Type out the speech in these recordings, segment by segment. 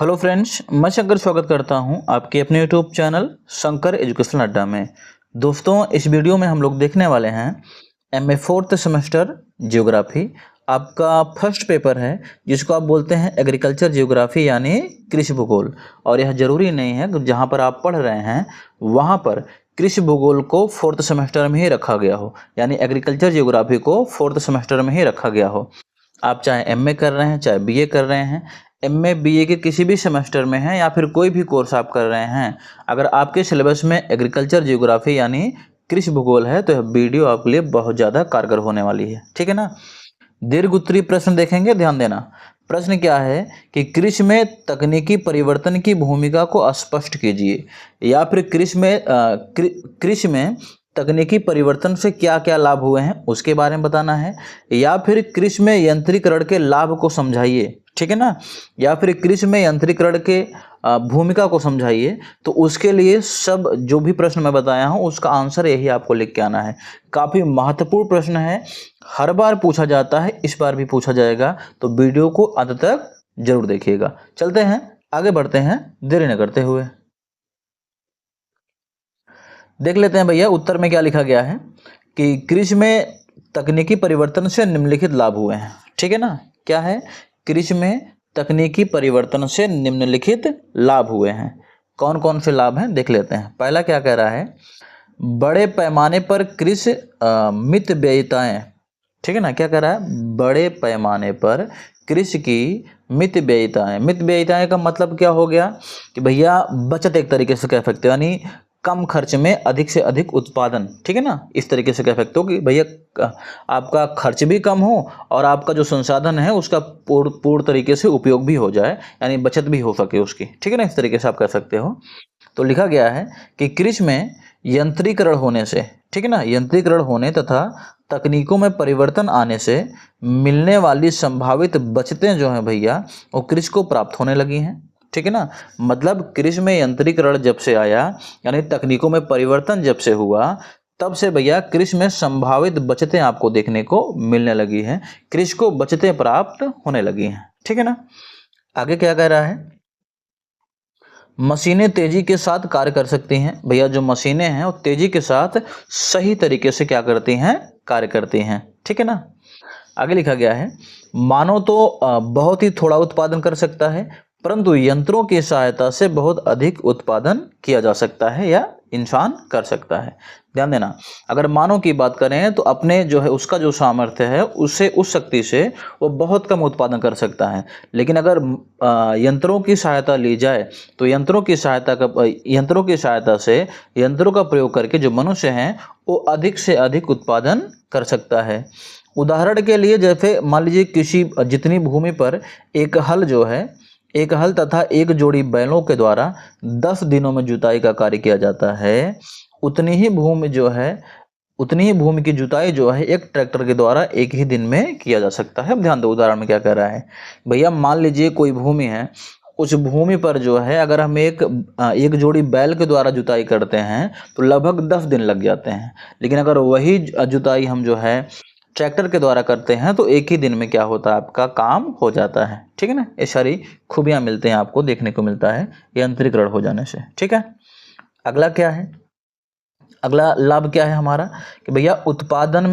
Hello friends, मैं शंकर स्वागत करता हूं आपके अपने यूट्यूब चैनल शंकर एजुकेशन अड्डा में। दोस्तों, इस वीडियो में हम लोग देखने वाले हैं एमए फोर्थ सेमेस्टर जियोग्राफी। आपका फर्स्ट पेपर है जिसको आप बोलते हैं एग्रीकल्चर जियोग्राफी यानी कृषि भूगोल। और यह ज़रूरी नहीं है कि जहां पर आप पढ़ रहे हैं वहां पर कृषि भूगोल को फोर्थ सेमेस्टर में ही रखा गया हो, यानी एग्रीकल्चर जियोग्राफी को फोर्थ सेमेस्टर में ही रखा गया हो। आप चाहे एमए कर रहे हैं चाहे बीए कर रहे हैं, एमए बीए के किसी भी सेमेस्टर में हैं या फिर कोई भी कोर्स आप कर रहे हैं, अगर आपके सिलेबस में एग्रीकल्चर जियोग्राफी यानी कृषि भूगोल है तो यह वीडियो आपके लिए बहुत ज़्यादा कारगर होने वाली है। ठीक है ना। दीर्घ उत्तरीय प्रश्न देखेंगे, ध्यान देना। प्रश्न क्या है कि कृषि में तकनीकी परिवर्तन की भूमिका को स्पष्ट कीजिए, या फिर कृषि में तकनीकी परिवर्तन से क्या क्या लाभ हुए हैं उसके बारे में बताना है, या फिर कृषि में यंत्रीकरण के लाभ को समझाइए। ठीक है ना। या फिर कृषि में यंत्रीकरण के भूमिका को समझाइए। तो उसके लिए सब जो भी प्रश्न मैं बताया हूँ उसका आंसर यही आपको लिख के आना है। काफ़ी महत्वपूर्ण प्रश्न है, हर बार पूछा जाता है, इस बार भी पूछा जाएगा, तो वीडियो को अंत तक जरूर देखिएगा। चलते हैं, आगे बढ़ते हैं देरी न करते हुए। देख लेते हैं भैया उत्तर में क्या लिखा गया है कि कृषि में तकनीकी परिवर्तन से निम्नलिखित लाभ हुए हैं। ठीक है ना। क्या है? कृषि में तकनीकी परिवर्तन से निम्नलिखित लाभ हुए हैं। कौन कौन से लाभ हैं देख लेते हैं। पहला क्या कह रहा है? बड़े पैमाने पर कृषि मितव्ययिताएं। ठीक है ना। क्या कह रहा है? बड़े पैमाने पर कृषि की मितव्ययिताएं। मितव्ययिताएं का मतलब क्या हो गया कि भैया बचत एक तरीके से कह सकते हो, यानी कम खर्च में अधिक से अधिक उत्पादन। ठीक है ना। इस तरीके से कह सकते हो कि भैया आपका खर्च भी कम हो और आपका जो संसाधन है उसका पूर्ण तरीके से उपयोग भी हो जाए, यानी बचत भी हो सके उसकी। ठीक है ना। इस तरीके से आप कह सकते हो। तो लिखा गया है कि कृषि में यंत्रीकरण होने से, ठीक है ना, यंत्रीकरण होने तथा तकनीकों में परिवर्तन आने से मिलने वाली संभावित बचतें जो हैं भैया वो कृषि को प्राप्त होने लगी हैं। ठीक है ना। मतलब कृषि में यंत्रीकरण जब से आया, यानी तकनीकों में परिवर्तन जब से हुआ, तब से भैया कृषि में संभावित बचतें आपको देखने को मिलने लगी हैं, कृषि को बचतें प्राप्त होने लगी हैं। ठीक है ना। आगे क्या कह रहा है? मशीनें तेजी के साथ कार्य कर सकती हैं। भैया जो मशीनें हैं वो तेजी के साथ सही तरीके से क्या करती हैं? कार्य करती हैं। ठीक है ना। आगे लिखा गया है मानव तो बहुत ही थोड़ा उत्पादन कर सकता है, परंतु यंत्रों की सहायता से बहुत अधिक उत्पादन किया जा सकता है या इंसान कर सकता है। ध्यान देना, अगर मानव की बात करें तो अपने जो है उसका जो सामर्थ्य है उससे, उस शक्ति से वो बहुत कम उत्पादन कर सकता है। लेकिन अगर यंत्रों की सहायता ली जाए तो यंत्रों की सहायता से यंत्रों का प्रयोग करके जो मनुष्य हैं वो अधिक से अधिक उत्पादन कर सकता है। उदाहरण के लिए जैसे मान लीजिए किसी जितनी भूमि पर एक हल तथा एक जोड़ी बैलों के द्वारा 10 दिनों में जुताई का कार्य किया जाता है, उतनी ही भूमि की जुताई जो है एक ट्रैक्टर के द्वारा एक ही दिन में किया जा सकता है। अब ध्यान दो उदाहरण में क्या कह रहा है भैया। मान लीजिए कोई भूमि है, उस भूमि पर जो है अगर हम एक जोड़ी बैल के द्वारा जुताई करते हैं तो लगभग 10 दिन लग जाते हैं। लेकिन अगर वही जुताई हम जो है ट्रैक्टर के द्वारा करते हैं तो एक ही दिन में क्या होता है? आपका काम हो जाता है। ठीक है ना। ये सारी खूबियां मिलते हैं, आपको देखने को मिलता है यंत्रीकरण हो जाने से। ठीक है। अगला क्या है? अगला लाभ क्या है हमारा कि भैया उत्पादन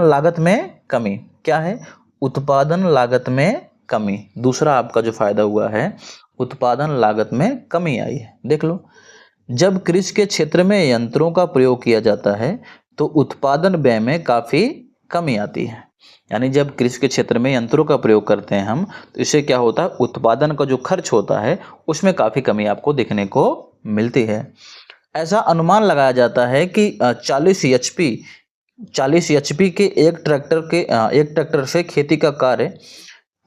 लागत में कमी। क्या है? उत्पादन लागत में कमी। दूसरा आपका जो फायदा हुआ है, उत्पादन लागत में कमी आई है। देख लो, जब कृषि के क्षेत्र में यंत्रों का प्रयोग किया जाता है तो उत्पादन व्यय में काफ़ी कमी आती है। यानी जब कृषि के क्षेत्र में यंत्रों का प्रयोग करते हैं हम, तो इससे क्या होता है? उत्पादन का जो खर्च होता है उसमें काफ़ी कमी आपको देखने को मिलती है। ऐसा अनुमान लगाया जाता है कि 40 एचपी के एक ट्रैक्टर से खेती का कार्य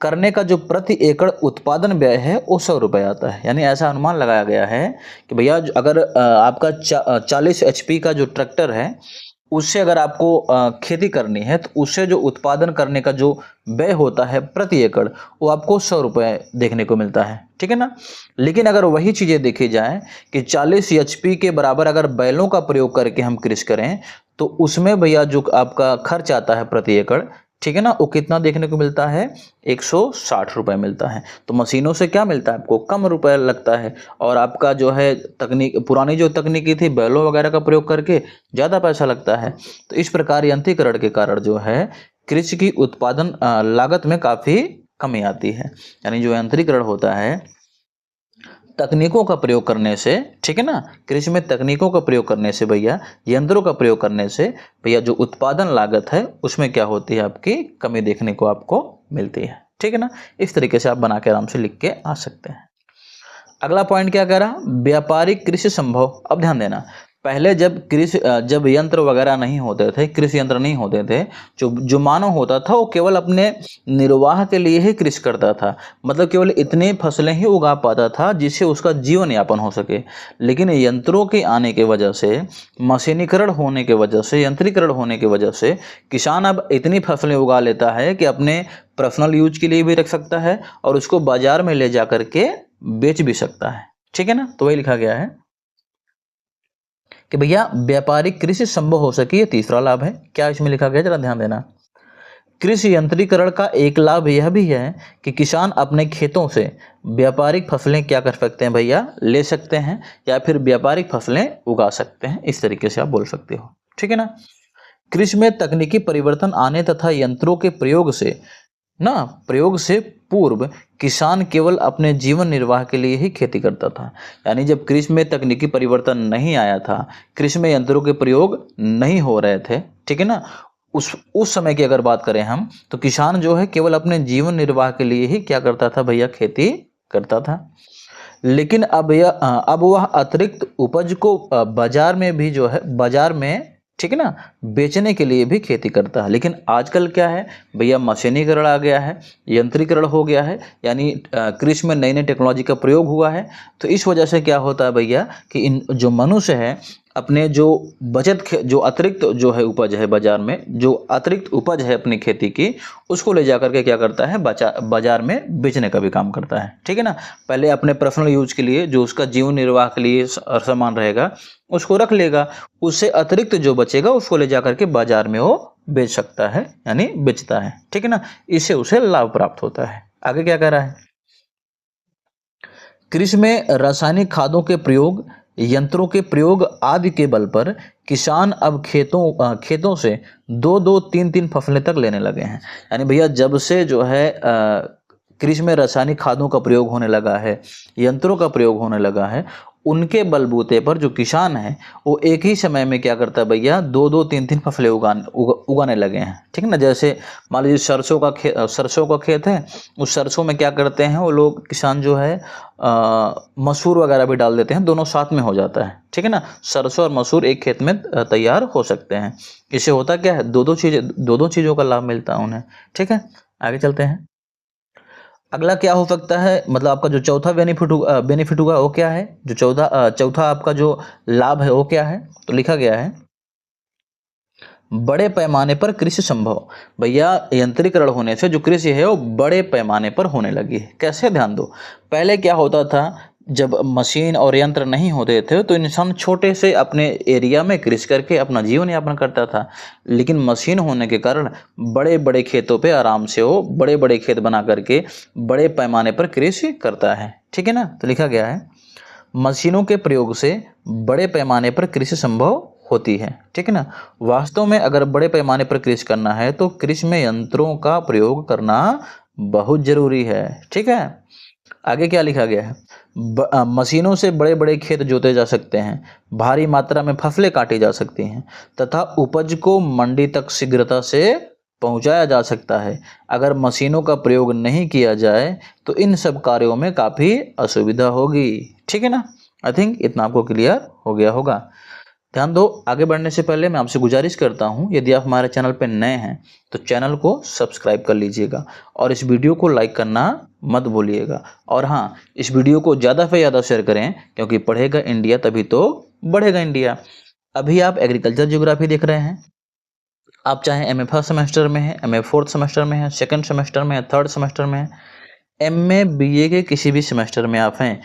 करने का जो प्रति एकड़ उत्पादन व्यय है वो 100 रुपये आता है। यानी ऐसा अनुमान लगाया गया है कि भैया अगर आपका 40 एचपी का जो ट्रैक्टर है उससे अगर आपको खेती करनी है तो उससे जो उत्पादन करने का जो व्यय होता है प्रति एकड़ वो आपको 100 रुपये देखने को मिलता है। ठीक है ना। लेकिन अगर वही चीज़ें देखी जाए कि 40 एचपी के बराबर अगर बैलों का प्रयोग करके हम कृषि करें तो उसमें भैया जो आपका खर्च आता है प्रति एकड़ ठीक है ना, वो कितना देखने को मिलता है, 160 रुपये मिलता है। तो मशीनों से क्या मिलता है आपको, कम रुपए लगता है, और आपका जो है तकनीक, पुरानी जो तकनीकी थी बैलों वगैरह का प्रयोग करके ज़्यादा पैसा लगता है। तो इस प्रकार यंत्रीकरण के कारण जो है कृषि की उत्पादन लागत में काफ़ी कमी आती है। यानी जो यंत्रीकरण होता है तकनीकों का प्रयोग करने से, ठीक है ना, कृषि में तकनीकों का प्रयोग करने से भैया, यंत्रों का प्रयोग करने से भैया जो उत्पादन लागत है उसमें क्या होती है, आपकी कमी देखने को आपको मिलती है। ठीक है ना, इस तरीके से आप बना के आराम से लिख के आ सकते हैं। अगला पॉइंट क्या कह रहा, व्यापारिक कृषि संभव। अब ध्यान देना, पहले जब यंत्र वगैरह नहीं होते थे, कृषि यंत्र नहीं होते थे, जो मानव होता था वो केवल अपने निर्वाह के लिए ही कृषि करता था, मतलब केवल इतनी फसलें ही उगा पाता था जिससे उसका जीवन यापन हो सके। लेकिन यंत्रों के आने के वजह से, मशीनीकरण होने के वजह से, यंत्रीकरण होने की वजह से किसान अब इतनी फसलें उगा लेता है कि अपने पर्सनल यूज के लिए भी रख सकता है और उसको बाजार में ले जा करके बेच भी सकता है। ठीक है ना, तो वही लिखा गया है कि भैया व्यापारिक कृषि संभव हो सके, ये तीसरा लाभ है। क्या इसमें लिखा गया, जरा ध्यान देना। कृषि यंत्रीकरण का एक लाभ यह भी है कि किसान अपने खेतों से व्यापारिक फसलें क्या कर सकते हैं भैया, ले सकते हैं, या फिर व्यापारिक फसलें उगा सकते हैं, इस तरीके से आप बोल सकते हो। ठीक है ना, कृषि में तकनीकी परिवर्तन आने तथा यंत्रों के प्रयोग से पूर्व किसान केवल अपने जीवन निर्वाह के लिए ही खेती करता था। यानी जब कृषि में तकनीकी परिवर्तन नहीं आया था, कृषि में यंत्रों के प्रयोग नहीं हो रहे थे, ठीक है ना, उस समय की अगर बात करें हम, तो किसान जो है केवल अपने जीवन निर्वाह के लिए ही क्या करता था भैया, खेती करता था। लेकिन अब वह अतिरिक्त उपज को बाजार में भी जो है, बाजार में, ठीक है ना, बेचने के लिए भी खेती करता है। लेकिन आजकल क्या है भैया, मशीनीकरण आ गया है, यंत्रीकरण हो गया है, यानी कृषि में नई नई टेक्नोलॉजी का प्रयोग हुआ है। तो इस वजह से क्या होता है भैया कि इन जो मनुष्य है अपने जो जो अतिरिक्त जो है उपज है बाजार में, जो अतिरिक्त उपज है अपनी खेती की, उसको ले जा करके क्या करता है, बाजार में बेचने का भी काम करता है। ठीक है ना, पहले अपने पर्सनल यूज के लिए, जो उसका जीवन निर्वाह के लिए सामान रहेगा उसको रख लेगा, उससे अतिरिक्त जो बचेगा उसको ले जा करके बाजार में वो बेच सकता है, यानी बेचता है। ठीक है ना, इससे उसे लाभ प्राप्त होता है। आगे क्या कह रहा है, कृषि में रासायनिक खादों के प्रयोग, यंत्रों के प्रयोग आदि के बल पर किसान अब खेतों से 2-2, 3-3 फसलें तक लेने लगे हैं। यानी भैया जब से जो है कृषि में रासायनिक खादों का प्रयोग होने लगा है, यंत्रों का प्रयोग होने लगा है, उनके बलबूते पर जो किसान है वो एक ही समय में क्या करता है भैया, 2-2, 3-3 फसलें उगाने लगे हैं। ठीक है ना, जैसे मान लीजिए सरसों का खेत है, उस सरसों में क्या करते हैं वो लोग, किसान जो है मसूर वगैरह भी डाल देते हैं, दोनों साथ में हो जाता है। ठीक है ना, सरसों और मसूर एक खेत में तैयार हो सकते हैं। इससे होता क्या है, दो दो चीज़ों का लाभ मिलता है उन्हें। ठीक है, आगे चलते हैं। अगला क्या हो सकता है, मतलब आपका जो चौथा बेनिफिट होगा वो क्या है, जो चौथा आपका जो लाभ है वो क्या है, तो लिखा गया है बड़े पैमाने पर कृषि संभव। भैया यंत्रीकरण होने से जो कृषि है वो बड़े पैमाने पर होने लगी है। कैसे, ध्यान दो, पहले क्या होता था, जब मशीन और यंत्र नहीं होते थे तो इंसान छोटे से अपने एरिया में कृषि करके अपना जीवन यापन करता था। लेकिन मशीन होने के कारण बड़े बड़े खेतों पे आराम से वो बड़े बड़े खेत बना करके बड़े पैमाने पर कृषि करता है। ठीक है ना, तो लिखा गया है मशीनों के प्रयोग से बड़े पैमाने पर कृषि संभव होती है। ठीक है ना, वास्तव में अगर बड़े पैमाने पर कृषि करना है तो कृषि में यंत्रों का प्रयोग करना बहुत जरूरी है। ठीक है, आगे क्या लिखा गया है, मशीनों से बड़े बड़े खेत जोते जा सकते हैं, भारी मात्रा में फसलें काटी जा सकती हैं तथा उपज को मंडी तक शीघ्रता से पहुंचाया जा सकता है। अगर मशीनों का प्रयोग नहीं किया जाए तो इन सब कार्यों में काफ़ी असुविधा होगी। ठीक है ना, आई थिंक इतना आपको क्लियर हो गया होगा। ध्यान दो, आगे बढ़ने से पहले मैं आपसे गुजारिश करता हूं, यदि आप हमारे चैनल पर नए हैं तो चैनल को सब्सक्राइब कर लीजिएगा और इस वीडियो को लाइक करना मत भूलिएगा। और हाँ, इस वीडियो को ज़्यादा से ज़्यादा शेयर करें, क्योंकि पढ़ेगा इंडिया तभी तो बढ़ेगा इंडिया। अभी आप एग्रीकल्चर ज्योग्राफी देख रहे हैं, आप चाहे एमए फर्स्ट सेमेस्टर में है, एमए फोर्थ सेमेस्टर में है, सेकंड सेमेस्टर में है, थर्ड सेमेस्टर में है, एमए बीए के किसी भी सेमेस्टर में आप हैं,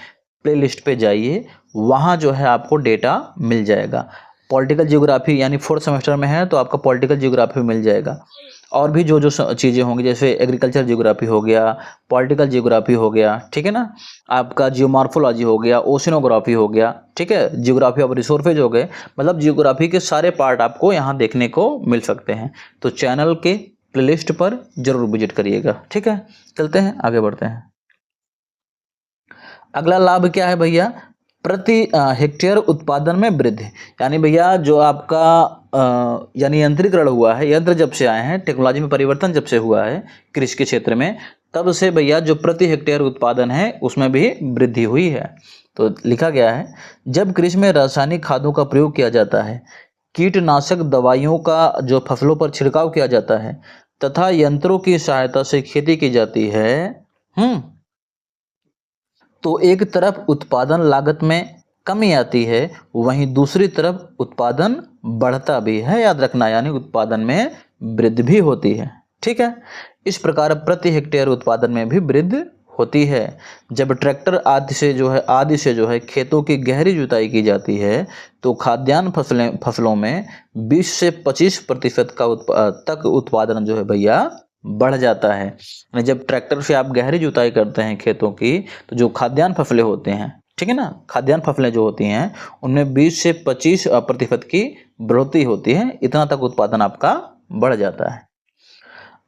प्ले लिस्ट पे जाइए, वहाँ जो है आपको डेटा मिल जाएगा। पॉलिटिकल ज्योग्राफी यानी फोर्थ सेमेस्टर में है तो आपका पॉलिटिकल ज्योग्राफी मिल जाएगा, और भी जो जो चीज़ें होंगी, जैसे एग्रीकल्चर जियोग्राफी हो गया, पॉलिटिकल जियोग्राफी हो गया, ठीक है ना, आपका जियोमॉर्फोलॉजी हो गया, ओशिनोग्राफी हो गया, ठीक है, जियोग्राफी ऑफ रिसोर्सेज हो गए, मतलब जियोग्राफी के सारे पार्ट आपको यहाँ देखने को मिल सकते हैं। तो चैनल के प्लेलिस्ट पर जरूर विजिट करिएगा, ठीक है। चलते हैं आगे बढ़ते हैं। अगला लाभ क्या है भैया, प्रति हेक्टेयर उत्पादन में वृद्धि। यानी भैया जो आपका यानी यंत्रीकरण हुआ है, यंत्र जब से आए हैं, टेक्नोलॉजी में परिवर्तन जब से हुआ है कृषि के क्षेत्र में, तब से भैया जो प्रति हेक्टेयर उत्पादन है उसमें भी वृद्धि हुई है। तो लिखा गया है, जब कृषि में रासायनिक खादों का प्रयोग किया जाता है, कीटनाशक दवाइयों का जो फसलों पर छिड़काव किया जाता है तथा यंत्रों की सहायता से खेती की जाती है, तो एक तरफ उत्पादन लागत में कमी आती है, वहीं दूसरी तरफ उत्पादन बढ़ता भी है, याद रखना, यानी उत्पादन में वृद्धि भी होती है, ठीक है। इस प्रकार प्रति हेक्टेयर उत्पादन में भी वृद्धि होती है। जब ट्रैक्टर आदि से जो है खेतों की गहरी जुताई की जाती है, तो खाद्यान्न फसलों में 20 से 25% तक उत्पादन जो है भैया बढ़ जाता है। यानी जब ट्रैक्टर से आप गहरी जुताई करते हैं खेतों की, तो जो खाद्यान्न फसलें होते हैं, ठीक है ना, खाद्यान्न फसलें जो होती हैं उनमें 20 से 25% की बढ़ोतरी होती है, इतना तक उत्पादन आपका बढ़ जाता है।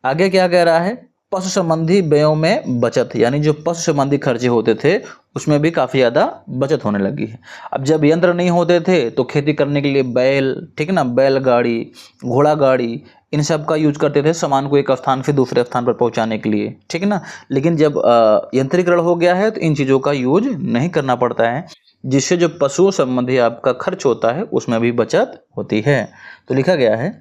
आगे क्या कह रहा है, पशु संबंधी व्ययों में बचत, यानी जो पशु संबंधी खर्चे होते थे उसमें भी काफ़ी ज़्यादा बचत होने लगी है। अब जब यंत्र नहीं होते थे तो खेती करने के लिए बैल, ठीक है ना, बैलगाड़ी, घोड़ा गाड़ी, इन सब का यूज करते थे सामान को एक स्थान से दूसरे स्थान पर पहुंचाने के लिए, ठीक है ना। लेकिन जब यंत्रीकरण हो गया है तो इन चीज़ों का यूज नहीं करना पड़ता है, जिससे जो पशुओं संबंधी आपका खर्च होता है उसमें भी बचत होती है। तो लिखा गया है,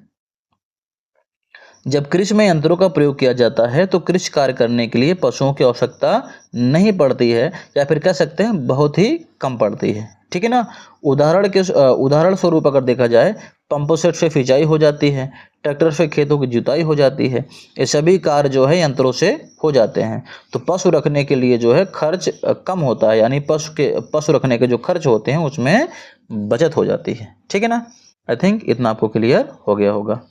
जब कृषि में यंत्रों का प्रयोग किया जाता है तो कृषि कार्य करने के लिए पशुओं की आवश्यकता नहीं पड़ती है, या फिर कह सकते हैं बहुत ही कम पड़ती है, ठीक है ना। उदाहरण स्वरूप अगर देखा जाए, पंप सेट से सिंचाई हो जाती है, ट्रैक्टर से खेतों की जुताई हो जाती है, ये सभी कार्य जो है यंत्रों से हो जाते हैं। तो पशु रखने के लिए जो है खर्च कम होता है, यानी पशु रखने के जो खर्च होते हैं उसमें बचत हो जाती है, ठीक है ना। आई थिंक इतना आपको क्लियर हो गया होगा।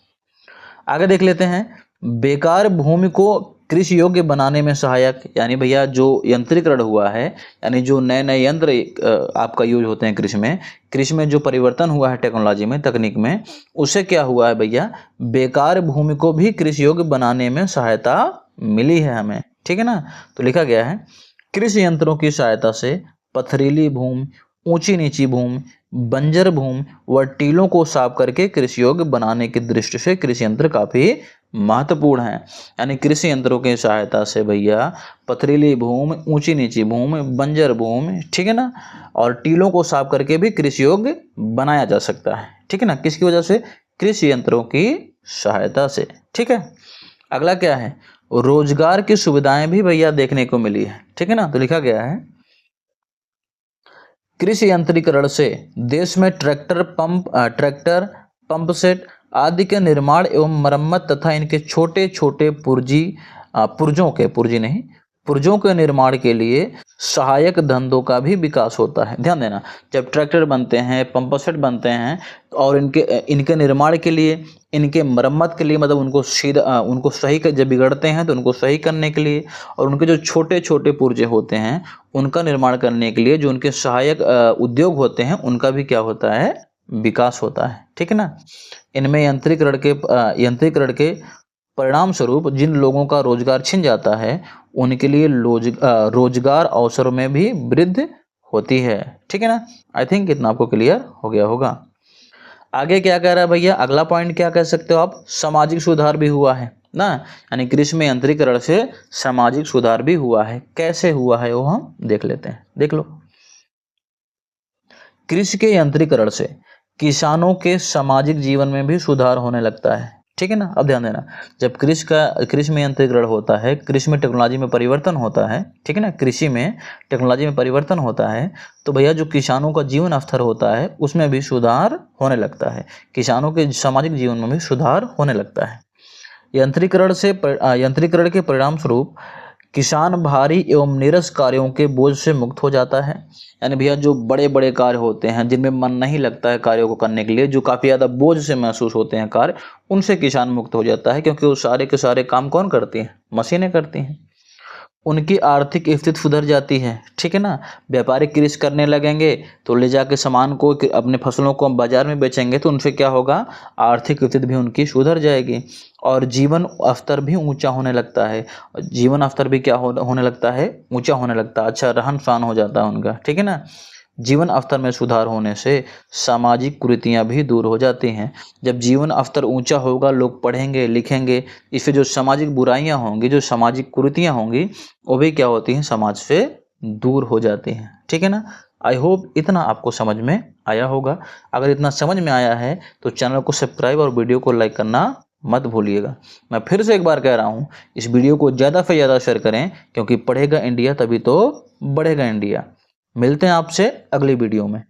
आगे देख लेते हैं, बेकार भूमि को कृषि योग्य बनाने में सहायक, यानी भैया जो यंत्रीकरण हुआ है, यानी जो नए नए यंत्र आपका यूज होते हैं कृषि में जो परिवर्तन हुआ है टेक्नोलॉजी में, तकनीक में, उससे क्या हुआ है भैया, बेकार भूमि को भी कृषि योग्य बनाने में सहायता मिली है हमें, ठीक है ना। तो लिखा गया है, कृषि यंत्रों की सहायता से पथरीली भूमि, ऊंची नीची भूमि, बंजर भूमि व टीलों को साफ करके कृषि योग्य बनाने की दृष्टि से कृषि यंत्र काफी महत्वपूर्ण है। यानी कृषि यंत्रों की सहायता से भैया पथरीली भूमि, ऊंची नीची भूमि, बंजर भूमि, ठीक है ना, और टीलों को साफ करके भी कृषि योग्य बनाया जा सकता है, ठीक है ना। किसकी वजह से, कृषि यंत्रों की सहायता से, ठीक है। अगला क्या है, रोजगार की सुविधाएं भी भैया देखने को मिली है, ठीक है ना। तो लिखा गया है, कृषि यंत्रीकरण से देश में ट्रैक्टर, पंप सेट आदि के निर्माण एवं मरम्मत तथा इनके छोटे छोटे पुर्जों के निर्माण के लिए सहायक धंधों का भी विकास होता है। ध्यान देना, जब ट्रैक्टर बनते हैं, पंप सेट बनते हैं, और इनके निर्माण के लिए, इनके मरम्मत के लिए, मतलब उनको सही जब बिगड़ते हैं तो उनको सही करने के लिए, और उनके जो छोटे छोटे पुर्जे होते हैं उनका निर्माण करने के लिए जो उनके सहायक उद्योग होते हैं उनका भी क्या होता है, विकास होता है, ठीक है ना। इनमें यंत्रीकरण के परिणाम स्वरूप जिन लोगों का रोजगार छिन जाता है उनके लिए रोजगार अवसरों में भी वृद्धि होती है, ठीक है ना। आई थिंक इतना आपको क्लियर हो गया होगा। आगे क्या कह रहा है भैया, अगला पॉइंट क्या कह सकते हो आप, सामाजिक सुधार भी हुआ है ना, यानी कृषि में यंत्रीकरण से सामाजिक सुधार भी हुआ है। कैसे हुआ है वो हम देख लेते हैं, देख लो। कृषि के यंत्रीकरण से किसानों के सामाजिक जीवन में भी सुधार होने लगता है, ठीक है ना। अब ध्यान देना, जब कृषि में यंत्रीकरण होता है, कृषि में टेक्नोलॉजी में परिवर्तन होता है, ठीक है ना, कृषि में टेक्नोलॉजी में परिवर्तन होता है, तो भैया जो किसानों का जीवन स्तर होता है उसमें भी सुधार होने लगता है, किसानों के सामाजिक जीवन में भी सुधार होने लगता है। यंत्रीकरण के परिणाम स्वरूप किसान भारी एवं नीरस कार्यों के बोझ से मुक्त हो जाता है। यानी भैया जो बड़े बड़े कार्य होते हैं जिनमें मन नहीं लगता है कार्यों को करने के लिए, जो काफ़ी ज़्यादा बोझ से महसूस होते हैं कार्य, उनसे किसान मुक्त हो जाता है, क्योंकि वो सारे के सारे काम कौन करती हैं? मशीनें करती हैं। उनकी आर्थिक स्थिति सुधर जाती है, ठीक है ना। व्यापारी कृषि करने लगेंगे तो ले जाके सामान को, अपने फसलों को बाजार में बेचेंगे तो उनसे क्या होगा? आर्थिक स्थिति भी उनकी सुधर जाएगी और जीवन स्तर भी ऊंचा होने लगता है। जीवन स्तर भी क्या होने लगता है? ऊंचा होने लगता है। अच्छा रहन सहन हो जाता है उनका, ठीक है ना। जीवन स्तर में सुधार होने से सामाजिक कुरीतियां भी दूर हो जाती हैं। जब जीवन स्तर ऊंचा होगा, लोग पढ़ेंगे लिखेंगे, इससे जो सामाजिक बुराइयां होंगी, जो सामाजिक कुरीतियां होंगी, वो भी क्या होती हैं? समाज से दूर हो जाती हैं, ठीक है ना। आई होप इतना आपको समझ में आया होगा। अगर इतना समझ में आया है तो चैनल को सब्सक्राइब और वीडियो को लाइक करना मत भूलिएगा। मैं फिर से एक बार कह रहा हूँ, इस वीडियो को ज़्यादा से ज़्यादा शेयर करें, क्योंकि पढ़ेगा इंडिया तभी तो बढ़ेगा इंडिया। मिलते हैं आपसे अगली वीडियो में।